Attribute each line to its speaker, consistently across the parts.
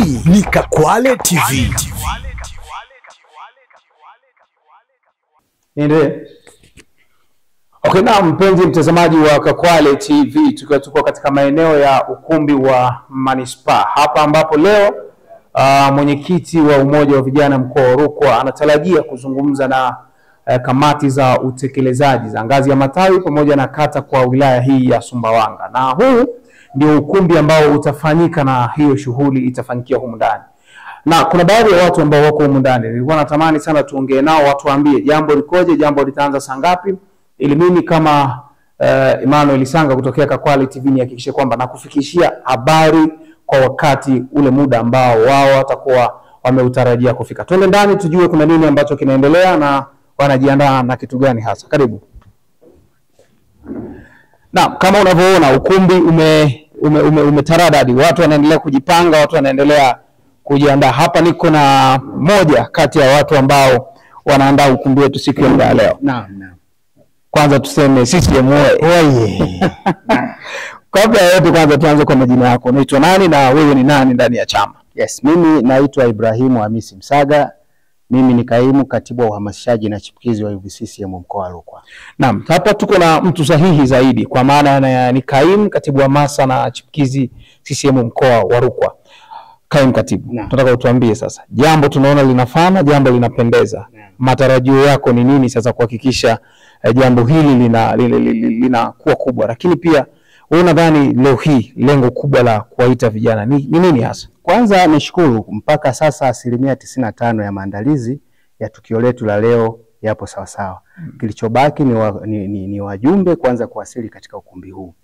Speaker 1: Hii ni Kakwale TV.
Speaker 2: Okay, na mpenzi mtazamaji wa Kakwale TV, tuko katika maeneo ya ukumbi wa Manispaa hapa ambapo leo mwenyekiti wa Umoja wa Vijana mkoa wa Rukwa anatarajia kuzungumza na kamati za utekelezaji za ngazi ya matawi pamoja na kata kwa wilaya hii ya Sumbawanga, na huu ndio ukumbi ambao utafanyika na hiyo shughuli itafanyikia humu ndani. Na kuna baadhi ya watu ambao wako humu ndani, nilikuwa natamani sana tuongee nao, watu waambie jambo likoje, jambo litaanza saa ngapi, ili mimi kama Emmanuel Sanga kutokea Kakwale TV nihakikishe kwamba nakufikishia habari kwa wakati ule muda ambao wao watakuwa wameutarajia kufika. Twende ndani tujue kuna nini ambacho kinaendelea na wanajiandaa na kitu gani hasa. Karibu. Na kama unavyoona ukumbi umetaradadi, watu wanaendelea kujipanga, watu wanaendelea kujiandaa. Hapa niko na moja kati ya watu ambao wanaandaa ukumbi wetu siku ya leo.
Speaker 3: Naam.
Speaker 2: Kwanza tuseme CCM oye. Kabla ya yote kwanza tuanze kwa majina yako. Unaitwa nani na wewe ni nani ndani ya chama?
Speaker 3: Yes, mimi naitwa Ibrahimu Hamisi Msaga. Mimi ni kaimu katibu wa uhamasishaji na chipukizi wa UVCCM mkoa wa Rukwa.
Speaker 2: Naam, hapa tuko na mtu sahihi zaidi kwa maana ni kaimu katibu wa hamasa na chipukizi CCM mkoa wa Rukwa. Kaimu katibu, tunataka utuambie sasa, jambo tunaona linafana, jambo linapendeza. Matarajio yako ni nini sasa kuhakikisha jambo hili linakuwa kubwa? Lakini pia wewe unadhani leo hii lengo kubwa la kuwaita vijana ni nini hasa?
Speaker 3: Kwanza nishukuru mpaka sasa 95% ya maandalizi ya tukio letu la leo yapo sawa sawa. Kilichobaki ni wajumbe kwanza kuwasili katika ukumbi huu.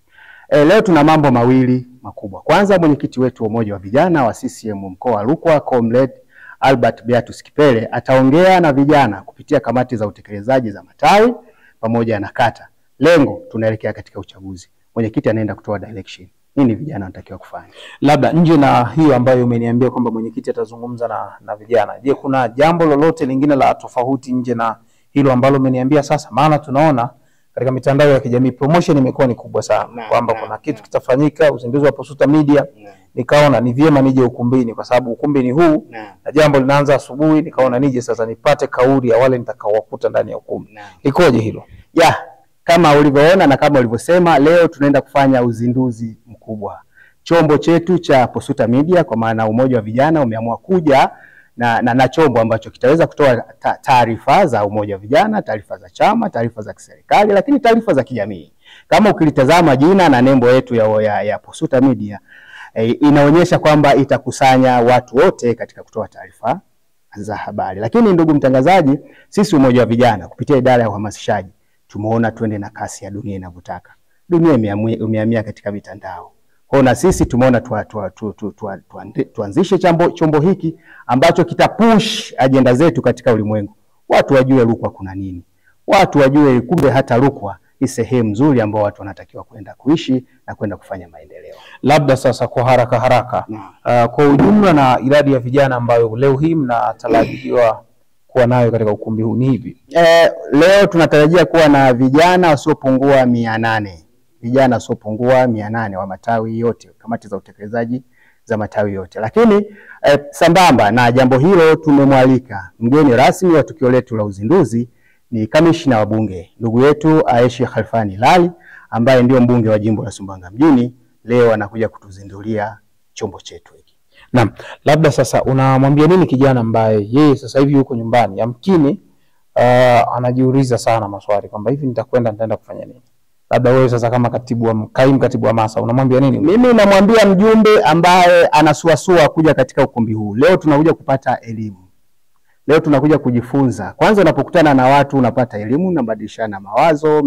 Speaker 3: Leo tuna mambo mawili makubwa. Kwanza, mwenyekiti wetu wa Umoja wa Vijana wa CCM mkoa wa Rukwa, Comrade Albert Beatus Kipele, ataongea na vijana kupitia kamati za utekelezaji za matawi pamoja na kata. Lengo, tunaelekea katika uchaguzi. Mwenyekiti anaenda kutoa direction. Nini vijana wanatakiwa kufanya?
Speaker 2: Labda nje na hiyo ambayo umeniambia kwamba mwenyekiti atazungumza na vijana, je, kuna jambo lolote lingine la tofauti nje na hilo ambalo umeniambia sasa? Maana tunaona katika mitandao ya kijamii promotion imekuwa ni kubwa sana kwamba kuna kitu kitafanyika, uzinduzi wa Posuta Media. Nikaona ni vyema nije ukumbini kwa sababu ukumbi ni huu na jambo linaanza asubuhi. Nikaona nije sasa nipate kauli ya wale nitakaowakuta ndani ya ukumbi. Ikoje hilo?
Speaker 3: Kama ulivyoona na kama ulivyosema, leo tunaenda kufanya uzinduzi mkubwa. Chombo chetu cha Posuta Media kwa maana Umoja wa Vijana umeamua kuja na chombo ambacho kitaweza kutoa taarifa za Umoja wa Vijana, taarifa za chama, taarifa za kiserikali, lakini taarifa za kijamii. Kama ukilitazama jina na nembo yetu ya Posuta Media, inaonyesha kwamba itakusanya watu wote katika kutoa taarifa za habari. Lakini ndugu mtangazaji, sisi Umoja wa Vijana kupitia idara ya uhamasishaji tumeona twende na kasi ya dunia inavyotaka. Dunia imehamia katika mitandao. Kwa na sisi tumeona tuanzishe chombo hiki ambacho kitapush agenda zetu katika ulimwengu. Watu wajue Rukwa kuna nini. Watu wajue kumbe hata Rukwa ni sehemu nzuri ambao watu wanatakiwa kwenda kuishi na kwenda kufanya maendeleo.
Speaker 2: Labda sasa kwa haraka kwa ujumla na idadi ya vijana ambayo leo hii mnatarajiwa kuwa nayo katika ukumbi huu ni hivi?
Speaker 3: Leo tunatarajia kuwa na vijana wasiopungua 800. Vijana wasiopungua 800 wa matawi yote, kamati za utekelezaji za matawi yote. Lakini sambamba na jambo hilo tumemwalika mgeni rasmi wa tukio letu la uzinduzi, ni kamishna wa bunge ndugu yetu Aisha Khalfani Lali, ambaye ndio mbunge wa jimbo la Sumbawanga mjini. Leo anakuja kutuzindulia chombo chetu hiki.
Speaker 2: Naam, labda sasa unamwambia nini kijana ambaye yeye sasa hivi yuko nyumbani, yamkini anajiuliza sana maswali kwamba hivi nitaenda kufanya nini? Labda wewe sasa kama kaimu katibu wa hamasa unamwambia nini?
Speaker 3: Mimi namwambia mjumbe ambaye anasuasua kuja katika ukumbi huu, leo tunakuja kupata elimu. Leo tunakuja kujifunza. Kwanza unapokutana na watu unapata elimu, unabadilishana mawazo,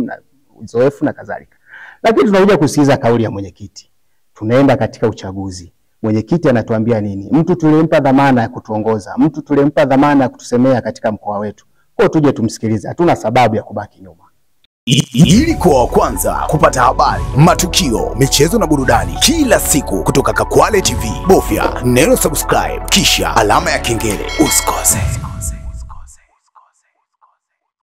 Speaker 3: uzoefu na kadhalika. Lakini tunakuja kusikiza kauli ya mwenyekiti. Tunaenda katika uchaguzi. Mwenyekiti anatuambia nini? Mtu tulimpa dhamana ya kutuongoza, mtu tulimpa dhamana ya kutusemea katika mkoa wetu. Kwa tuje tumsikilize, hatuna sababu ya kubaki nyuma.
Speaker 1: Ili kuwa wa kwanza kupata habari, matukio, michezo na burudani kila siku kutoka Kakwale TV, bofya neno subscribe kisha alama ya kengele. Usikose.